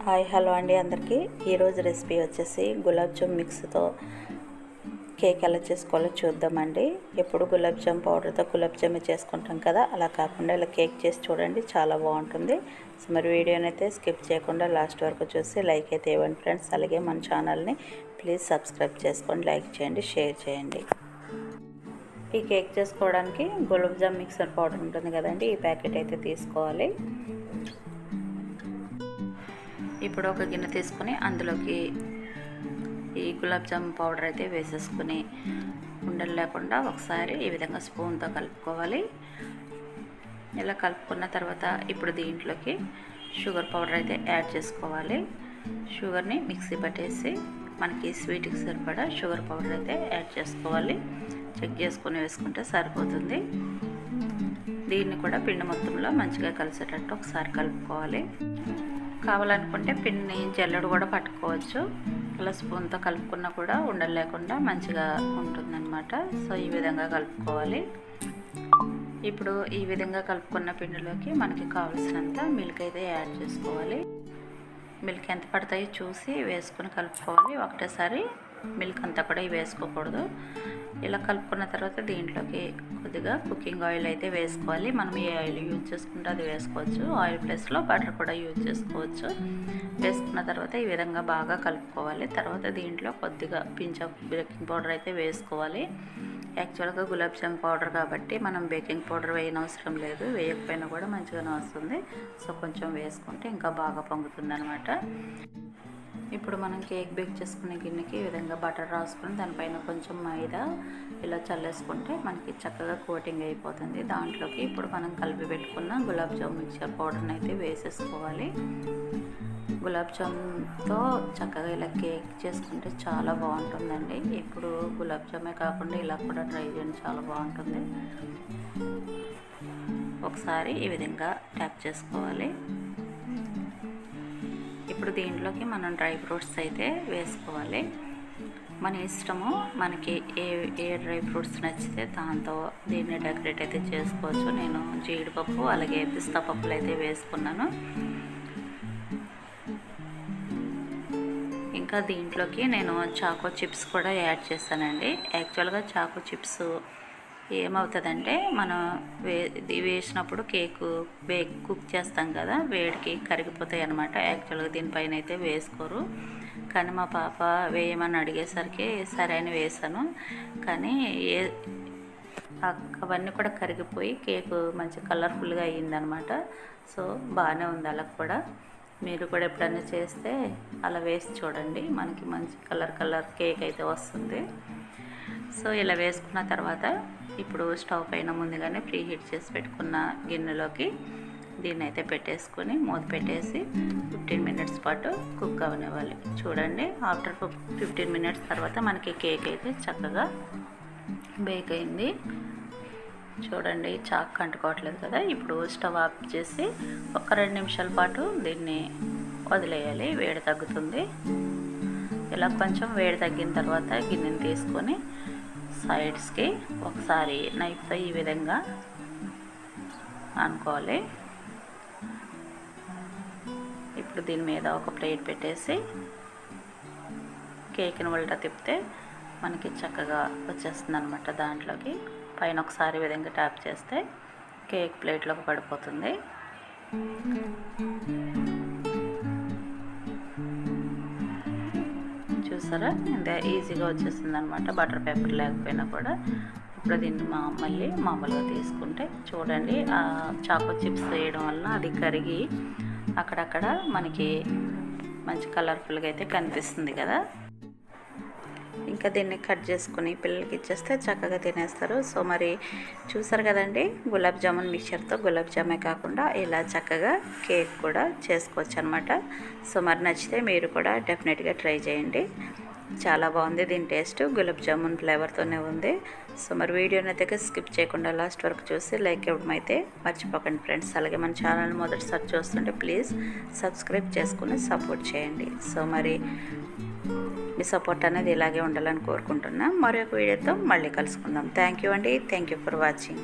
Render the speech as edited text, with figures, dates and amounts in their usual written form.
Hi hello అండి అందరికీ. ఈరోజు రెసిపీ వచ్చేసి గులాబ్ జామ్ మిక్స్తో కేక్ ఎలా చేసుకోవాలో చూద్దామండి. ఎప్పుడు గులాబ్ జామ్ పౌడర్తో గులాబ్ జామ్ చేసుకుంటాం కదా, అలా కాకుండా ఇలా కేక్ చేసి చూడండి, చాలా బాగుంటుంది. సో మరి వీడియోని అయితే స్కిప్ చేయకుండా లాస్ట్ వరకు చూసి లైక్ అయితే ఇవ్వండి ఫ్రెండ్స్. అలాగే మన ఛానల్ని ప్లీజ్ సబ్స్క్రైబ్ చేసుకోండి, లైక్ చేయండి, షేర్ చేయండి. ఈ కేక్ చేసుకోవడానికి గులాబ్ జామ్ మిక్సర్ పౌడర్ ఉంటుంది కదండి, ఈ ప్యాకెట్ అయితే తీసుకోవాలి. ఇప్పుడు ఒక గిన్నె తీసుకొని అందులోకి ఈ గులాబ్ జామ్ పౌడర్ అయితే వేసేసుకుని ఉండలు లేకుండా ఒకసారి ఈ విధంగా స్పూన్తో కలుపుకోవాలి. ఇలా కలుపుకున్న తర్వాత ఇప్పుడు దీంట్లోకి షుగర్ పౌడర్ అయితే యాడ్ చేసుకోవాలి. షుగర్ని మిక్సీ పట్టేసి మనకి స్వీట్కి సరిపడా షుగర్ పౌడర్ అయితే యాడ్ చేసుకోవాలి. చెక్ చేసుకొని వేసుకుంటే సరిపోతుంది. దీన్ని కూడా పిండి మొత్తంలో మంచిగా కలిసేటట్టు ఒకసారి కలుపుకోవాలి. కావాలనుకుంటే పిండిని జల్లెడు కూడా పట్టుకోవచ్చు. ఇలా స్పూన్తో కలుపుకున్నా కూడా ఉండలు లేకుండా మంచిగా ఉంటుందన్నమాట. సో ఈ విధంగా కలుపుకోవాలి. ఇప్పుడు ఈ విధంగా కలుపుకున్న పిండిలోకి మనకి కావలసినంత మిల్క్ అయితే యాడ్ చేసుకోవాలి. మిల్క్ ఎంత పడతాయో చూసి వేసుకుని కలుపుకోవాలి. ఒకటేసారి మిల్క్ అంతా కూడా వేసుకోకూడదు. ఇలా కలుపుకున్న తర్వాత దీంట్లోకి కొద్దిగా కుకింగ్ ఆయిల్ అయితే వేసుకోవాలి. మనం ఏ ఆయిల్ యూజ్ చేసుకుంటే అది వేసుకోవచ్చు. ఆయిల్ ప్లేస్లో బటర్ కూడా యూజ్ చేసుకోవచ్చు. వేసుకున్న తర్వాత ఈ విధంగా బాగా కలుపుకోవాలి. తర్వాత దీంట్లో కొద్దిగా పించ్ ఆఫ్ బేకింగ్ పౌడర్ అయితే వేసుకోవాలి. యాక్చువల్గా గులాబ్ జామ్ పౌడర్ కాబట్టి మనం బేకింగ్ పౌడర్ వేయనవసరం లేదు, వేయకపోయినా కూడా మంచిగానే వస్తుంది. సో కొంచెం వేసుకుంటే ఇంకా బాగా పొంగుతుంది అనమాట. ఇప్పుడు మనం కేక్ బేక్ చేసుకునే గిన్నెకి ఈ విధంగా బటర్ రాసుకొని దానిపైన కొంచెం మైదా ఇలా చల్లేసుకుంటే మనకి చక్కగా కోటింగ్ అయిపోతుంది. దాంట్లోకి ఇప్పుడు మనం కలిపి పెట్టుకున్న గులాబ్ జామ్ మిక్చర్ పౌడర్ని అయితే వేసేసుకోవాలి. గులాబ్ జామ్తో చక్కగా ఇలా కేక్ చేసుకుంటే చాలా బాగుంటుందండి. ఇప్పుడు గులాబ్ జామే కాకుండా ఇలా కూడా ట్రై చేయండి, చాలా బాగుంటుంది. ఒకసారి ఈ విధంగా ట్యాప్ చేసుకోవాలి. ఇప్పుడు దీంట్లోకి మనం డ్రై ఫ్రూట్స్ అయితే వేసుకోవాలి. మన ఇష్టము, మనకి ఏ డ్రై ఫ్రూట్స్ నచ్చితే దాంతో దీన్ని డెకరేట్ అయితే చేసుకోవచ్చు. నేను జీడిపప్పు అలాగే పిస్తా పప్పులు అయితే వేసుకున్నాను. ఇంకా దీంట్లోకి నేను చాకో చిప్స్ కూడా యాడ్ చేశానండి. యాక్చువల్గా చాకో చిప్స్ ఏమవుతుందంటే మనం వేసినప్పుడు కేకు కుక్ చేస్తాం కదా, వేడికి కరిగిపోతాయి అన్నమాట. యాక్చువల్గా దీనిపైన అయితే వేసుకోరు, కానీ మా పాప వేయమని అడిగేసరికి సరే అని వేసాను. కానీ అవన్నీ కూడా కరిగిపోయి కేకు మంచి కలర్ఫుల్గా అయ్యిందనమాట. సో బాగానే ఉంది. అలా కూడా మీరు కూడా ఎప్పుడైనా చేస్తే అలా వేసి చూడండి, మనకి మంచి కలర్ కేక్ అయితే వస్తుంది. సో ఇలా వేసుకున్న తర్వాత ఇప్పుడు స్టవ్ పైన ముందుగానే ప్రీ హీట్ చేసి పెట్టుకున్న గిన్నెలోకి దీన్ని అయితే పెట్టేసుకొని మూత పెట్టేసి 15 మినిట్స్ పాటు కుక్ అవనివ్వాలి. చూడండి, ఆఫ్టర్ 15 మినిట్స్ తర్వాత మనకి కేక్ అయితే చక్కగా బేక్ అయింది. చూడండి, చాక్ అంటుకోవట్లేదు కదా. ఇప్పుడు స్టవ్ ఆఫ్ చేసి ఒక 2 నిమిషాల పాటు దీన్ని వదిలేయాలి, వేడి తగ్గుతుంది. ఇలా కొంచెం వేడి తగ్గిన తర్వాత గిన్నెని తీసుకొని సైడ్స్కి ఒకసారి నైఫ్తో ఈ విధంగా అనుకోవాలి. ఇప్పుడు దీని మీద ఒక ప్లేట్ పెట్టేసి కేక్ని ఉల్టా తిప్పితే మనకి చక్కగా వచ్చేస్తుంది అనమాట. దాంట్లోకి పైన ఒకసారి ఈ విధంగా ట్యాప్ చేస్తే కేక్ ప్లేట్లోకి పడిపోతుంది. చూసారా, ఇంత ఈజీగా వచ్చేసింది అనమాట, బటర్ పేపర్ లేకపోయినా కూడా. ఇప్పుడు దీన్ని మళ్ళీ మామూలుగా తీసుకుంటే చూడండి, ఆ చాకో చిప్స్ వేయడం వల్ల అది కరిగి అక్కడక్కడ మనకి మంచి కలర్ఫుల్గా అయితే కనిపిస్తుంది కదా. ఇంకా దీన్ని కట్ చేసుకుని పిల్లలకి ఇచ్చేస్తే చక్కగా తినేస్తారు. సో మరి చూసారు కదండి, గులాబ్ జామున్ మిక్చర్తో గులాబ్ జామే కాకుండా ఇలా చక్కగా కేక్ కూడా చేసుకోవచ్చు అనమాట. సో మరి నచ్చితే మీరు కూడా డెఫినెట్గా ట్రై చేయండి, చాలా బాగుంది. దీని టేస్ట్ గులాబ్ జామున్ ఫ్లేవర్తోనే ఉంది. సో మరి వీడియోని అయితే స్కిప్ చేయకుండా లాస్ట్ వరకు చూసి లైక్ ఇవ్వడం అయితే మర్చిపోకండి ఫ్రెండ్స్. అలాగే మన ఛానల్ మొదటిసారి చూస్తుంటే ప్లీజ్ సబ్స్క్రైబ్ చేసుకుని సపోర్ట్ చేయండి. సో మరి మీ సపోర్ట్ అనేది ఇలాగే ఉండాలని కోరుకుంటున్నా. మరొక వీడియోతో మళ్ళీ కలుసుకుందాం. థ్యాంక్ యూ అండి. Thank you for watching.